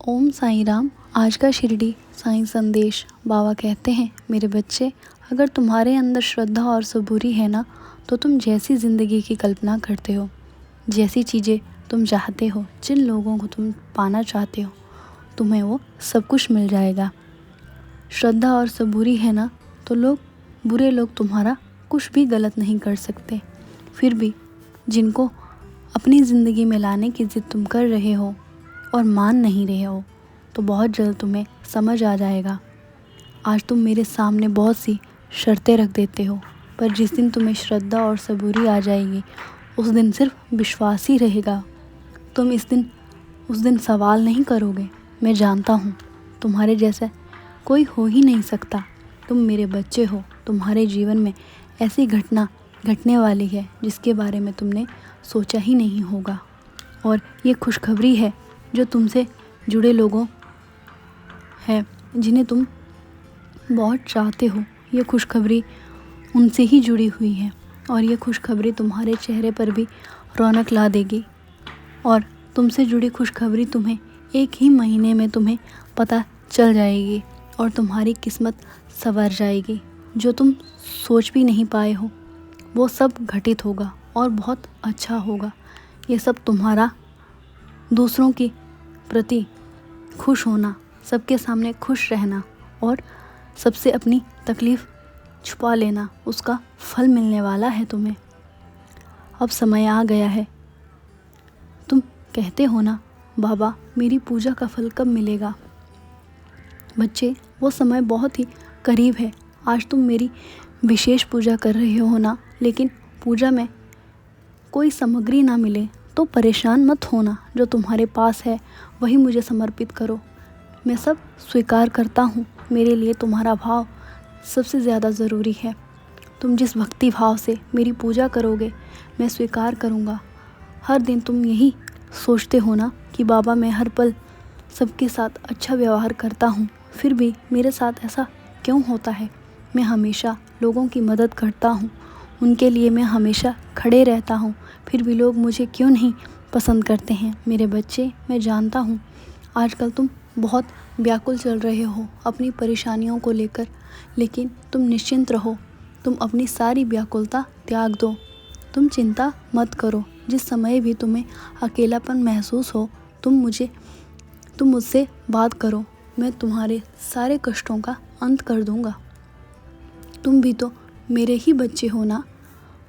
ओम साईं राम। आज का शिरडी साईं संदेश। बाबा कहते हैं, मेरे बच्चे, अगर तुम्हारे अंदर श्रद्धा और सबूरी है ना, तो तुम जैसी ज़िंदगी की कल्पना करते हो, जैसी चीज़ें तुम चाहते हो, जिन लोगों को तुम पाना चाहते हो, तुम्हें वो सब कुछ मिल जाएगा। श्रद्धा और सबूरी है ना, तो बुरे लोग तुम्हारा कुछ भी गलत नहीं कर सकते। फिर भी जिनको अपनी ज़िंदगी में लाने की ज़िद तुम कर रहे हो और मान नहीं रहे हो, तो बहुत जल्द तुम्हें समझ आ जाएगा। आज तुम मेरे सामने बहुत सी शर्तें रख देते हो, पर जिस दिन तुम्हें श्रद्धा और सबूरी आ जाएगी, उस दिन सिर्फ विश्वास ही रहेगा। तुम उस दिन सवाल नहीं करोगे। मैं जानता हूँ तुम्हारे जैसा कोई हो ही नहीं सकता। तुम मेरे बच्चे हो। तुम्हारे जीवन में ऐसी घटना घटने वाली है जिसके बारे में तुमने सोचा ही नहीं होगा। और ये खुशखबरी है जो तुमसे जुड़े लोगों है, जिन्हें तुम बहुत चाहते हो। ये खुशखबरी उनसे ही जुड़ी हुई है और ये खुशखबरी तुम्हारे चेहरे पर भी रौनक ला देगी। और तुमसे जुड़ी खुशखबरी तुम्हें एक ही महीने में तुम्हें पता चल जाएगी और तुम्हारी किस्मत संवर जाएगी। जो तुम सोच भी नहीं पाए हो वो सब घटित होगा और बहुत अच्छा होगा। ये सब तुम्हारा दूसरों के प्रति खुश होना, सबके सामने खुश रहना और सबसे अपनी तकलीफ़ छुपा लेना, उसका फल मिलने वाला है तुम्हें। अब समय आ गया है। तुम कहते हो ना, बाबा मेरी पूजा का फल कब मिलेगा? बच्चे, वो समय बहुत ही करीब है। आज तुम मेरी विशेष पूजा कर रहे हो ना, लेकिन पूजा में कोई सामग्री ना मिले तो परेशान मत होना। जो तुम्हारे पास है वही मुझे समर्पित करो। मैं सब स्वीकार करता हूँ। मेरे लिए तुम्हारा भाव सबसे ज़्यादा ज़रूरी है। तुम जिस भक्ति भाव से मेरी पूजा करोगे, मैं स्वीकार करूँगा। हर दिन तुम यही सोचते हो ना कि बाबा मैं हर पल सबके साथ अच्छा व्यवहार करता हूँ, फिर भी मेरे साथ ऐसा क्यों होता है? मैं हमेशा लोगों की मदद करता हूँ, उनके लिए मैं हमेशा खड़े रहता हूँ, फिर भी लोग मुझे क्यों नहीं पसंद करते हैं? मेरे बच्चे, मैं जानता हूँ आजकल तुम बहुत व्याकुल चल रहे हो अपनी परेशानियों को लेकर, लेकिन तुम निश्चिंत रहो। तुम अपनी सारी व्याकुलता त्याग दो। तुम चिंता मत करो। जिस समय भी तुम्हें अकेलापन महसूस हो, तुम मुझसे बात करो। मैं तुम्हारे सारे कष्टों का अंत कर दूंगा। तुम भी तो मेरे ही बच्चे हो ना।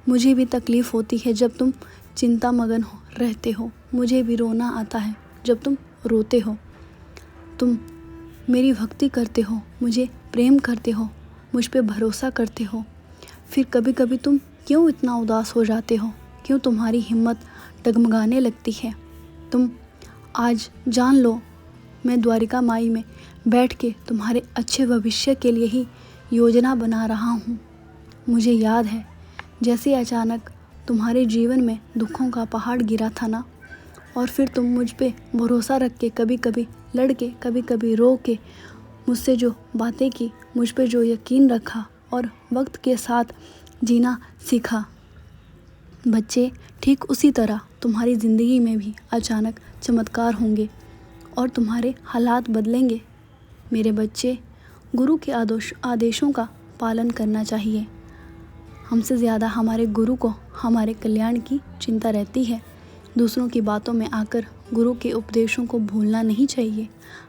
मुझे भी तकलीफ़ होती है जब तुम चिंता मगन रहते हो। मुझे भी रोना आता है जब तुम रोते हो। तुम मेरी भक्ति करते हो, मुझे प्रेम करते हो, मुझ पे भरोसा करते हो। फिर कभी कभी तुम क्यों इतना उदास हो जाते हो? क्यों तुम्हारी हिम्मत डगमगाने लगती है? तुम आज जान लो, मैं द्वारिका माई में बैठ के तुम्हारे अच्छे भविष्य के लिए ही योजना बना रहा हूँ। मुझे याद है जैसे अचानक तुम्हारे जीवन में दुखों का पहाड़ गिरा था ना, और फिर तुम मुझ पे भरोसा रख के, कभी कभी लड़ के, कभी कभी रो के मुझसे जो बातें की, मुझ पे जो यकीन रखा और वक्त के साथ जीना सीखा। बच्चे, ठीक उसी तरह तुम्हारी ज़िंदगी में भी अचानक चमत्कार होंगे और तुम्हारे हालात बदलेंगे। मेरे बच्चे, गुरु के आदेशों का पालन करना चाहिए। हमसे ज़्यादा हमारे गुरु को हमारे कल्याण की चिंता रहती है। दूसरों की बातों में आकर गुरु के उपदेशों को भूलना नहीं चाहिए।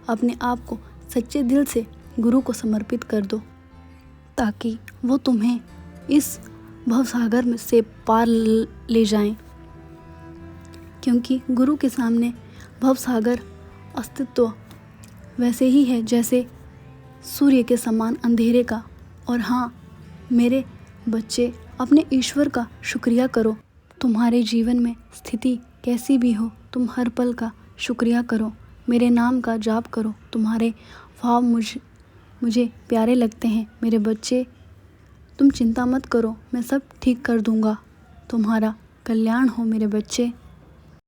अपने आप को सच्चे दिल से गुरु को समर्पित कर दो, ताकि वो तुम्हें इस भवसागर में से पार ले जाएं। क्योंकि गुरु के सामने भवसागर अस्तित्व वैसे ही है जैसे सूर्य के समान अंधेरे का। और हाँ मेरे बच्चे, अपने ईश्वर का शुक्रिया करो। तुम्हारे जीवन में स्थिति कैसी भी हो, तुम हर पल का शुक्रिया करो। मेरे नाम का जाप करो। तुम्हारे भाव मुझे प्यारे लगते हैं। मेरे बच्चे, तुम चिंता मत करो, मैं सब ठीक कर दूंगा। तुम्हारा कल्याण हो मेरे बच्चे।